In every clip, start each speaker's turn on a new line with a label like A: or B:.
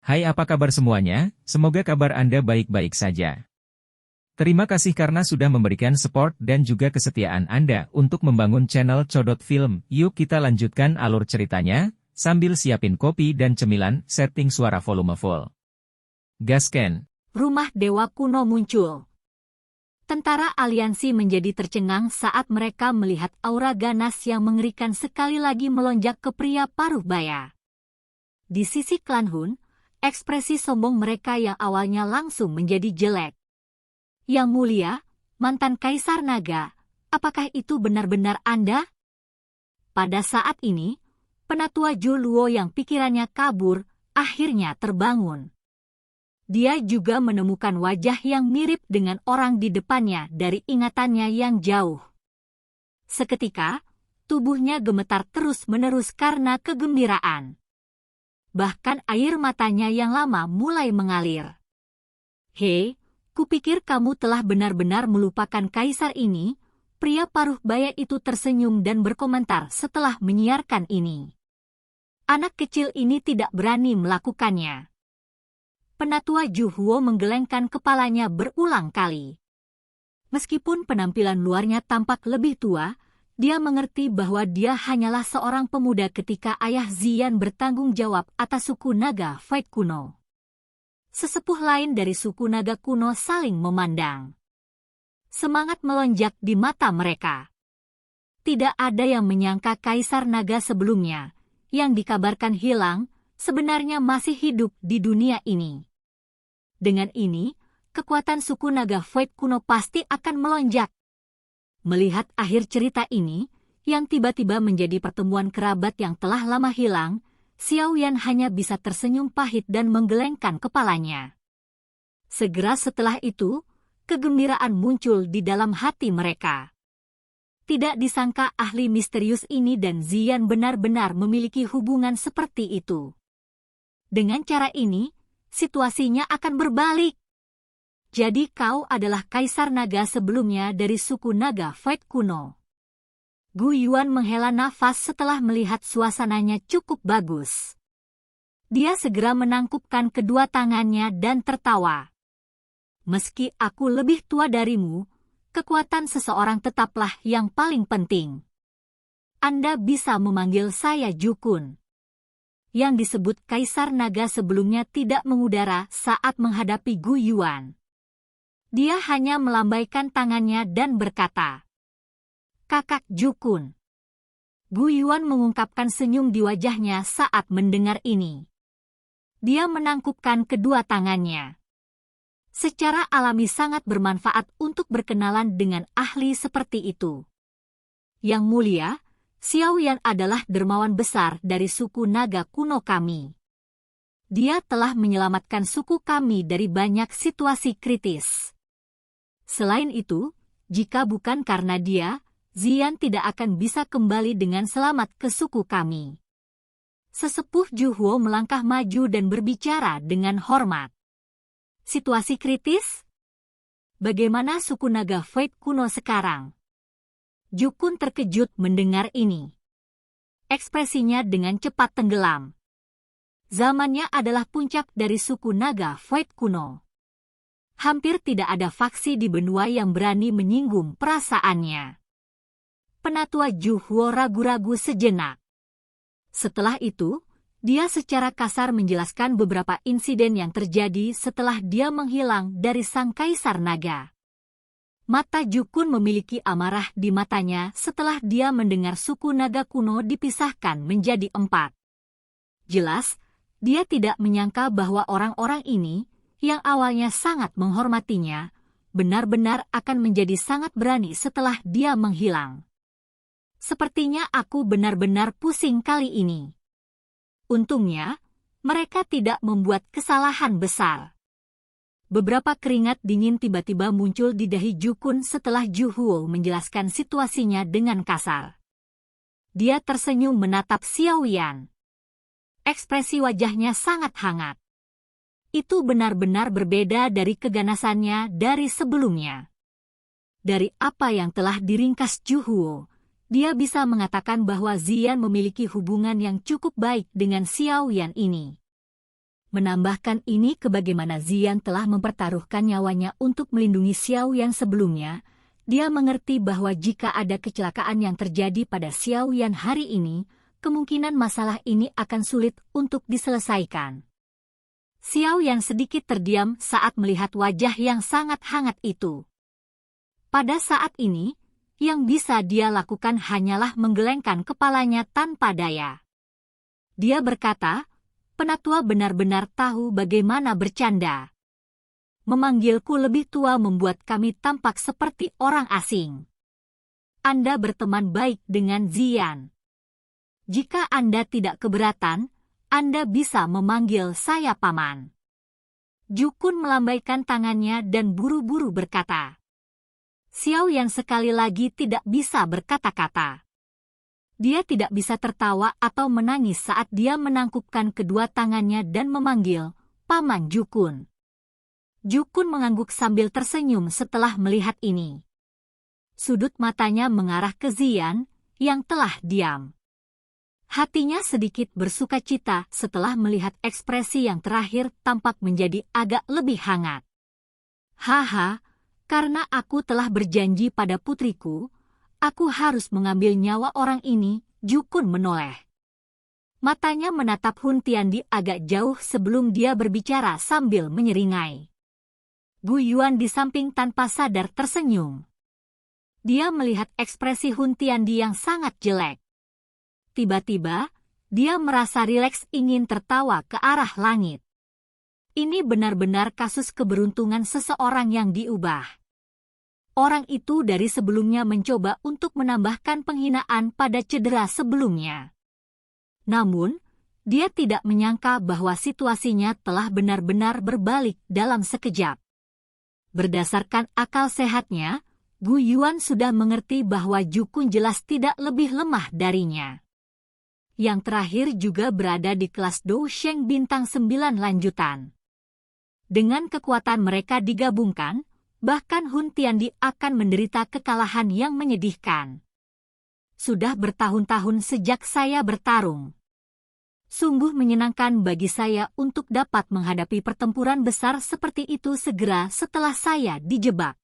A: Hai, apa kabar semuanya? Semoga kabar Anda baik-baik saja. Terima kasih karena sudah memberikan support dan juga kesetiaan Anda untuk membangun channel Codot Film. Yuk kita lanjutkan alur ceritanya, sambil siapin kopi dan cemilan, setting suara volume full. Gasken.
B: Rumah Dewa Kuno muncul. Tentara aliansi menjadi tercengang saat mereka melihat aura ganas yang mengerikan sekali lagi melonjak ke pria paruh baya. Di sisi klan Hun, ekspresi sombong mereka yang awalnya langsung menjadi jelek. Yang mulia, mantan Kaisar Naga, apakah itu benar-benar Anda? Pada saat ini, penatua Zhu Luo yang pikirannya kabur, akhirnya terbangun. Dia juga menemukan wajah yang mirip dengan orang di depannya dari ingatannya yang jauh. Seketika, tubuhnya gemetar terus-menerus karena kegembiraan. Bahkan air matanya yang lama mulai mengalir. Hei, kupikir kamu telah benar-benar melupakan kaisar ini. Pria paruh baya itu tersenyum dan berkomentar setelah menyiarkan ini. Anak kecil ini tidak berani melakukannya. Penatua Zhu Huo menggelengkan kepalanya berulang kali. Meskipun penampilan luarnya tampak lebih tua, dia mengerti bahwa dia hanyalah seorang pemuda ketika ayah Ziyan bertanggung jawab atas suku naga Fight kuno. Sesepuh lain dari suku naga kuno saling memandang. Semangat melonjak di mata mereka. Tidak ada yang menyangka kaisar naga sebelumnya, yang dikabarkan hilang, sebenarnya masih hidup di dunia ini. Dengan ini, kekuatan suku naga Fight kuno pasti akan melonjak. Melihat akhir cerita ini, yang tiba-tiba menjadi pertemuan kerabat yang telah lama hilang, Xiao Yan hanya bisa tersenyum pahit dan menggelengkan kepalanya. Segera setelah itu, kegembiraan muncul di dalam hati mereka. Tidak disangka ahli misterius ini dan Ziyan benar-benar memiliki hubungan seperti itu. Dengan cara ini, situasinya akan berbalik. Jadi kau adalah kaisar naga sebelumnya dari suku naga Fight kuno. Gu Yuan menghela nafas setelah melihat suasananya cukup bagus. Dia segera menangkupkan kedua tangannya dan tertawa. Meski aku lebih tua darimu, kekuatan seseorang tetaplah yang paling penting. Anda bisa memanggil saya Jukun. Yang disebut Kaisar Naga sebelumnya tidak mengudara saat menghadapi Gu Yuan. Dia hanya melambaikan tangannya dan berkata, "Kakak Jukun." Gu Yuan mengungkapkan senyum di wajahnya saat mendengar ini. Dia menangkupkan kedua tangannya. Secara alami sangat bermanfaat untuk berkenalan dengan ahli seperti itu. Yang mulia, Xiao Yan adalah dermawan besar dari suku naga kuno kami. Dia telah menyelamatkan suku kami dari banyak situasi kritis. Selain itu, jika bukan karena dia, Ziyan tidak akan bisa kembali dengan selamat ke suku kami. Sesepuh Zhu Huo melangkah maju dan berbicara dengan hormat. Situasi kritis? Bagaimana suku naga Fight kuno sekarang? Jukun terkejut mendengar ini. Ekspresinya dengan cepat tenggelam. Zamannya adalah puncak dari suku naga Fight kuno. Hampir tidak ada faksi di benua yang berani menyinggung perasaannya. Penatua Zhu Huo ragu-ragu sejenak. Setelah itu, dia secara kasar menjelaskan beberapa insiden yang terjadi setelah dia menghilang dari sang kaisar naga. Mata Jukun memiliki amarah di matanya setelah dia mendengar suku naga kuno dipisahkan menjadi 4. Jelas, dia tidak menyangka bahwa orang-orang ini, yang awalnya sangat menghormatinya, benar-benar akan menjadi sangat berani setelah dia menghilang. Sepertinya aku benar-benar pusing kali ini. Untungnya, mereka tidak membuat kesalahan besar. Beberapa keringat dingin tiba-tiba muncul di dahi Jukun setelah Zhu Huo menjelaskan situasinya dengan kasar. Dia tersenyum menatap Xiao Yan. Ekspresi wajahnya sangat hangat. Itu benar-benar berbeda dari keganasannya dari sebelumnya. Dari apa yang telah diringkas Zhu Huo, dia bisa mengatakan bahwa Ziyan memiliki hubungan yang cukup baik dengan Xiao Yan ini. Menambahkan ini ke bagaimana Zian telah mempertaruhkan nyawanya untuk melindungi Xiao Yan sebelumnya, dia mengerti bahwa jika ada kecelakaan yang terjadi pada Xiao Yan hari ini, kemungkinan masalah ini akan sulit untuk diselesaikan. Xiao Yan sedikit terdiam saat melihat wajah yang sangat hangat itu. Pada saat ini, yang bisa dia lakukan hanyalah menggelengkan kepalanya tanpa daya. Dia berkata, "Penatua benar-benar tahu bagaimana bercanda. Memanggilku lebih tua membuat kami tampak seperti orang asing. Anda berteman baik dengan Zian. Jika Anda tidak keberatan, Anda bisa memanggil saya paman." Jukun melambaikan tangannya dan buru-buru berkata. Xiao Yan sekali lagi tidak bisa berkata-kata. Dia tidak bisa tertawa atau menangis saat dia menangkupkan kedua tangannya dan memanggil, "Paman Jukun." Jukun mengangguk sambil tersenyum setelah melihat ini. Sudut matanya mengarah ke Zian, yang telah diam. Hatinya sedikit bersukacita setelah melihat ekspresi yang terakhir tampak menjadi agak lebih hangat. "Haha, karena aku telah berjanji pada putriku, aku harus mengambil nyawa orang ini," Jukun menoleh. Matanya menatap Hun Tiandi agak jauh sebelum dia berbicara sambil menyeringai. Gu Yuan di samping tanpa sadar tersenyum. Dia melihat ekspresi Hun Tiandi yang sangat jelek. Tiba-tiba, dia merasa rileks ingin tertawa ke arah langit. Ini benar-benar kasus keberuntungan seseorang yang diubah. Orang itu dari sebelumnya mencoba untuk menambahkan penghinaan pada cedera sebelumnya. Namun, dia tidak menyangka bahwa situasinya telah benar-benar berbalik dalam sekejap. Berdasarkan akal sehatnya, Gu Yuan sudah mengerti bahwa Jukun jelas tidak lebih lemah darinya. Yang terakhir juga berada di kelas Dou Sheng bintang 9 lanjutan. Dengan kekuatan mereka digabungkan, bahkan Hun Tiandi akan menderita kekalahan yang menyedihkan. Sudah bertahun-tahun sejak saya bertarung. Sungguh menyenangkan bagi saya untuk dapat menghadapi pertempuran besar seperti itu segera setelah saya dijebak.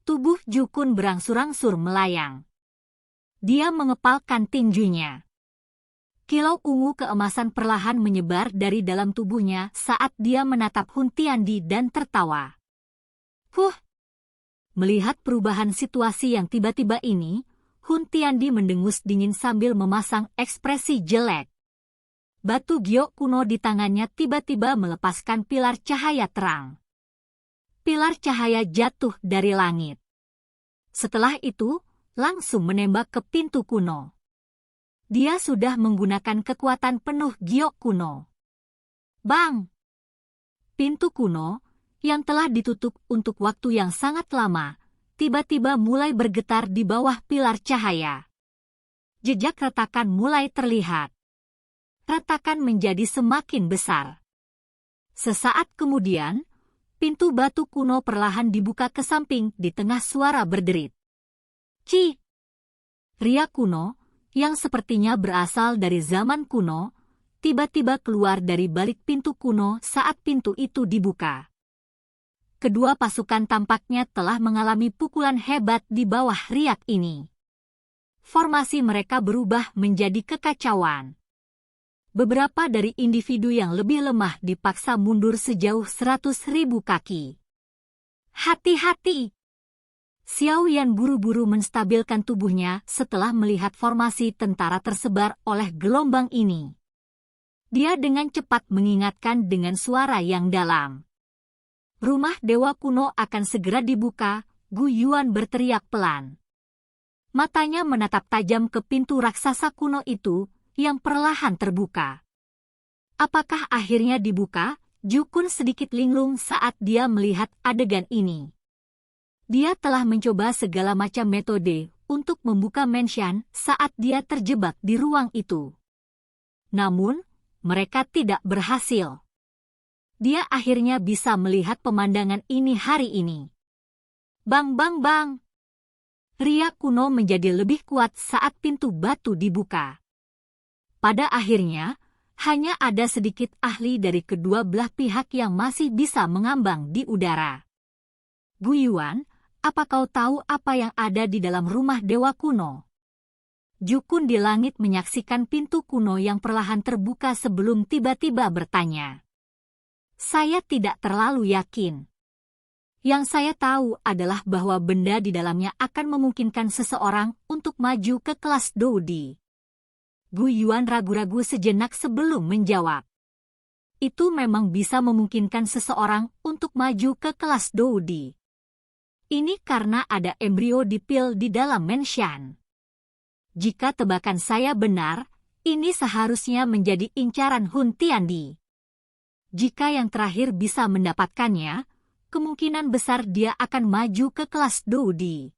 B: Tubuh Jukun berangsur-angsur melayang. Dia mengepalkan tinjunya. Kilau ungu keemasan perlahan menyebar dari dalam tubuhnya saat dia menatap Hun Tiandi dan tertawa. Melihat perubahan situasi yang tiba-tiba ini, Hun Tiandi mendengus dingin sambil memasang ekspresi jelek. Batu giok kuno di tangannya tiba-tiba melepaskan pilar cahaya terang. Pilar cahaya jatuh dari langit. Setelah itu, langsung menembak ke pintu kuno. Dia sudah menggunakan kekuatan penuh giok kuno. Bang! Pintu kuno, yang telah ditutup untuk waktu yang sangat lama, tiba-tiba mulai bergetar di bawah pilar cahaya. Jejak retakan mulai terlihat. Retakan menjadi semakin besar. Sesaat kemudian, pintu batu kuno perlahan dibuka ke samping di tengah suara berderit. "Ci!" Ria kuno, yang sepertinya berasal dari zaman kuno, tiba-tiba keluar dari balik pintu kuno saat pintu itu dibuka. Kedua pasukan tampaknya telah mengalami pukulan hebat di bawah riak ini. Formasi mereka berubah menjadi kekacauan. Beberapa dari individu yang lebih lemah dipaksa mundur sejauh 100.000 kaki. "Hati-hati!" Xiao Yan buru-buru menstabilkan tubuhnya setelah melihat formasi tentara tersebar oleh gelombang ini. Dia dengan cepat mengingatkan dengan suara yang dalam. "Rumah dewa kuno akan segera dibuka," Gu Yuan berteriak pelan. Matanya menatap tajam ke pintu raksasa kuno itu, yang perlahan terbuka. Apakah akhirnya dibuka? Jukun sedikit linglung saat dia melihat adegan ini. Dia telah mencoba segala macam metode untuk membuka Menshan saat dia terjebak di ruang itu. Namun, mereka tidak berhasil. Dia akhirnya bisa melihat pemandangan ini hari ini. Bang bang bang. Riak kuno menjadi lebih kuat saat pintu batu dibuka. Pada akhirnya, Hanya ada sedikit ahli dari kedua belah pihak yang masih bisa mengambang di udara. Gu Yuan, apa kau tahu apa yang ada di dalam rumah dewa kuno? Jukun di langit menyaksikan pintu kuno yang perlahan terbuka sebelum tiba-tiba bertanya. Saya tidak terlalu yakin. Yang saya tahu adalah bahwa benda di dalamnya akan memungkinkan seseorang untuk maju ke kelas Doudi. Gu Yuan ragu-ragu sejenak sebelum menjawab. Itu memang bisa memungkinkan seseorang untuk maju ke kelas Doudi. Ini karena ada embrio di pil di dalam Menshan. Jika tebakan saya benar, ini seharusnya menjadi incaran Hun Tiandi. Jika yang terakhir bisa mendapatkannya, kemungkinan besar dia akan maju ke kelas Doudi.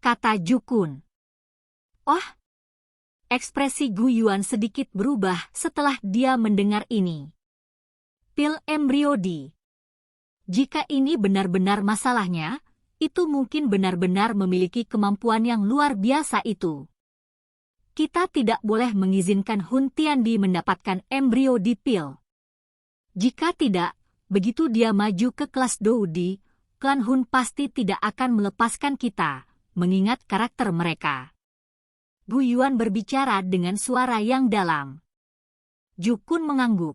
B: Kata Jukun. Oh, ekspresi Gu Yuan sedikit berubah setelah dia mendengar ini. Pil embrio di. Jika ini benar-benar masalahnya, itu mungkin benar-benar memiliki kemampuan yang luar biasa itu. Kita tidak boleh mengizinkan Hun Tiandi mendapatkan embrio di pil. Jika tidak, begitu dia maju ke kelas Doudi, klan Hun pasti tidak akan melepaskan kita, mengingat karakter mereka. Gu Yuan berbicara dengan suara yang dalam. Jukun mengangguk.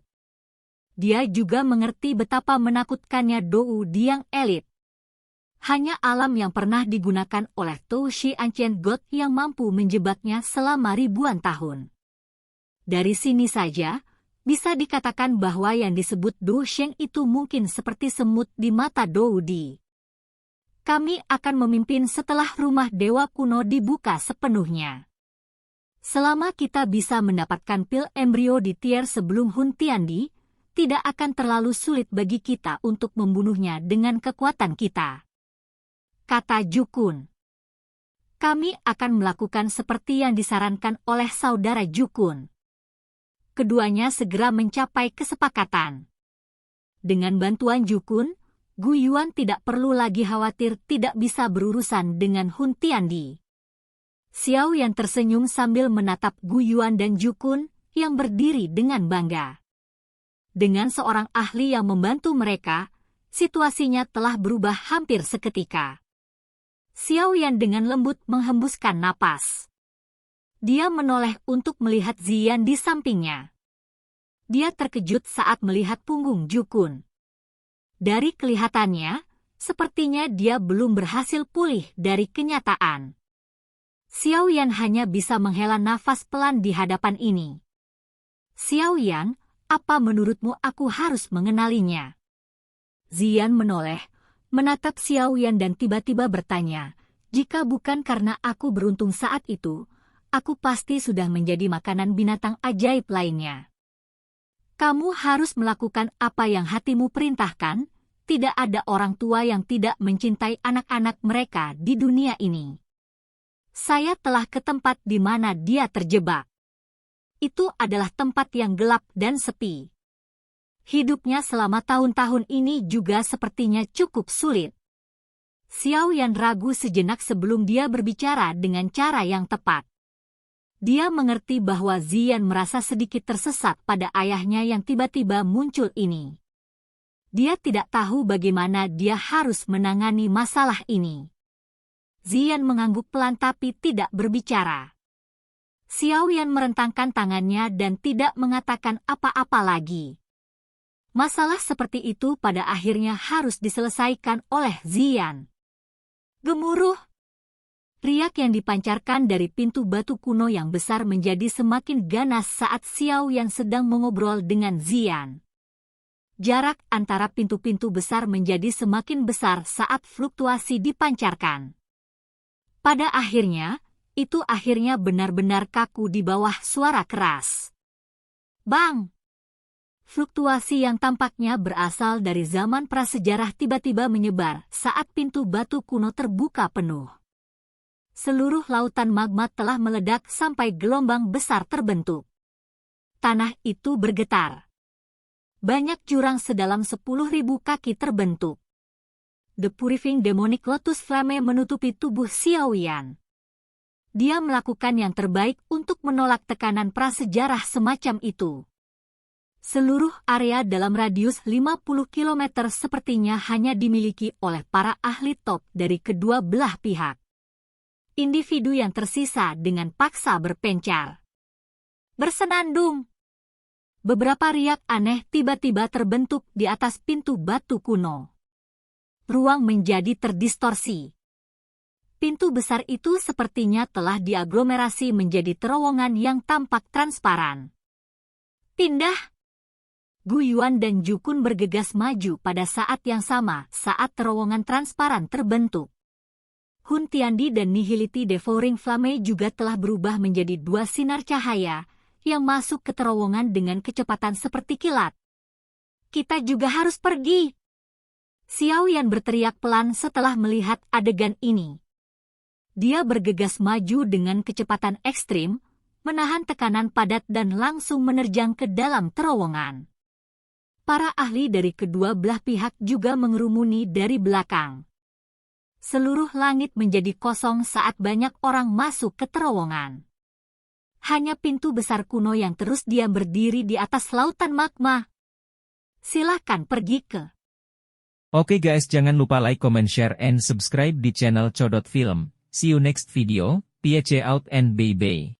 B: Dia juga mengerti betapa menakutkannya Doudi yang elit. Hanya alam yang pernah digunakan oleh Tou Shi Ancient God yang mampu menjebaknya selama ribuan tahun. Dari sini saja, bisa dikatakan bahwa yang disebut Du Sheng itu mungkin seperti semut di mata Doudi. Kami akan memimpin setelah rumah dewa kuno dibuka sepenuhnya. Selama kita bisa mendapatkan pil embrio di tier sebelum Hun Tiandi, tidak akan terlalu sulit bagi kita untuk membunuhnya dengan kekuatan kita. Kata Jukun. Kami akan melakukan seperti yang disarankan oleh saudara Jukun. Keduanya segera mencapai kesepakatan. Dengan bantuan Jukun, Gu Yuan tidak perlu lagi khawatir tidak bisa berurusan dengan Hun Tiandi. Xiao Yan tersenyum sambil menatap Gu Yuan dan Jukun yang berdiri dengan bangga. Dengan seorang ahli yang membantu mereka, situasinya telah berubah hampir seketika. Xiao Yan dengan lembut menghembuskan napas. Dia menoleh untuk melihat Ziyan di sampingnya. Dia terkejut saat melihat punggung Jukun. Dari kelihatannya, sepertinya dia belum berhasil pulih dari kenyataan. Xiao Yan hanya bisa menghela nafas pelan di hadapan ini. Xiao Yan, apa menurutmu aku harus mengenalinya? Ziyan menoleh, menatap Xiao Yan dan tiba-tiba bertanya, jika bukan karena aku beruntung saat itu, aku pasti sudah menjadi makanan binatang ajaib lainnya. Kamu harus melakukan apa yang hatimu perintahkan, tidak ada orang tua yang tidak mencintai anak-anak mereka di dunia ini. Saya telah ke tempat di mana dia terjebak. Itu adalah tempat yang gelap dan sepi. Hidupnya selama tahun-tahun ini juga sepertinya cukup sulit. Xiao Yan ragu sejenak sebelum dia berbicara dengan cara yang tepat. Dia mengerti bahwa Ziyan merasa sedikit tersesat pada ayahnya yang tiba-tiba muncul ini. Dia tidak tahu bagaimana dia harus menangani masalah ini. Ziyan mengangguk pelan tapi tidak berbicara. Xiao Yan merentangkan tangannya dan tidak mengatakan apa-apa lagi. Masalah seperti itu pada akhirnya harus diselesaikan oleh Ziyan. Gemuruh. Riak yang dipancarkan dari pintu batu kuno yang besar menjadi semakin ganas saat Xiao Yan sedang mengobrol dengan Ziyan. Jarak antara pintu-pintu besar menjadi semakin besar saat fluktuasi dipancarkan. Pada akhirnya, itu akhirnya benar-benar kaku di bawah suara keras. Bang! Fluktuasi yang tampaknya berasal dari zaman prasejarah tiba-tiba menyebar saat pintu batu kuno terbuka penuh. Seluruh lautan magma telah meledak sampai gelombang besar terbentuk. Tanah itu bergetar. Banyak jurang sedalam 10.000 kaki terbentuk. The Purifying Demonic Lotus Flame menutupi tubuh Xiao Yan. Dia melakukan yang terbaik untuk menolak tekanan prasejarah semacam itu. Seluruh area dalam radius 50 km sepertinya hanya dimiliki oleh para ahli top dari kedua belah pihak. Individu yang tersisa dengan paksa berpencar. Bersenandung. Beberapa riak aneh tiba-tiba terbentuk di atas pintu batu kuno. Ruang menjadi terdistorsi. Pintu besar itu sepertinya telah diaglomerasi menjadi terowongan yang tampak transparan. Pindah! Gu Yuan dan Ju Kun bergegas maju pada saat yang sama saat terowongan transparan terbentuk. Hun Tiandi dan Nihility Devouring Flame juga telah berubah menjadi dua sinar cahaya yang masuk ke terowongan dengan kecepatan seperti kilat. Kita juga harus pergi. Xiao Yan berteriak pelan setelah melihat adegan ini. Dia bergegas maju dengan kecepatan ekstrim, menahan tekanan padat dan langsung menerjang ke dalam terowongan. Para ahli dari kedua belah pihak juga mengerumuni dari belakang. Seluruh langit menjadi kosong saat banyak orang masuk ke terowongan. Hanya pintu besar kuno yang terus diam berdiri di atas lautan magma. Silakan pergi ke.
A: Oke guys, jangan lupa like, comment, share, and subscribe di channel Codot Film. See you next video. Peace out and bye-bye.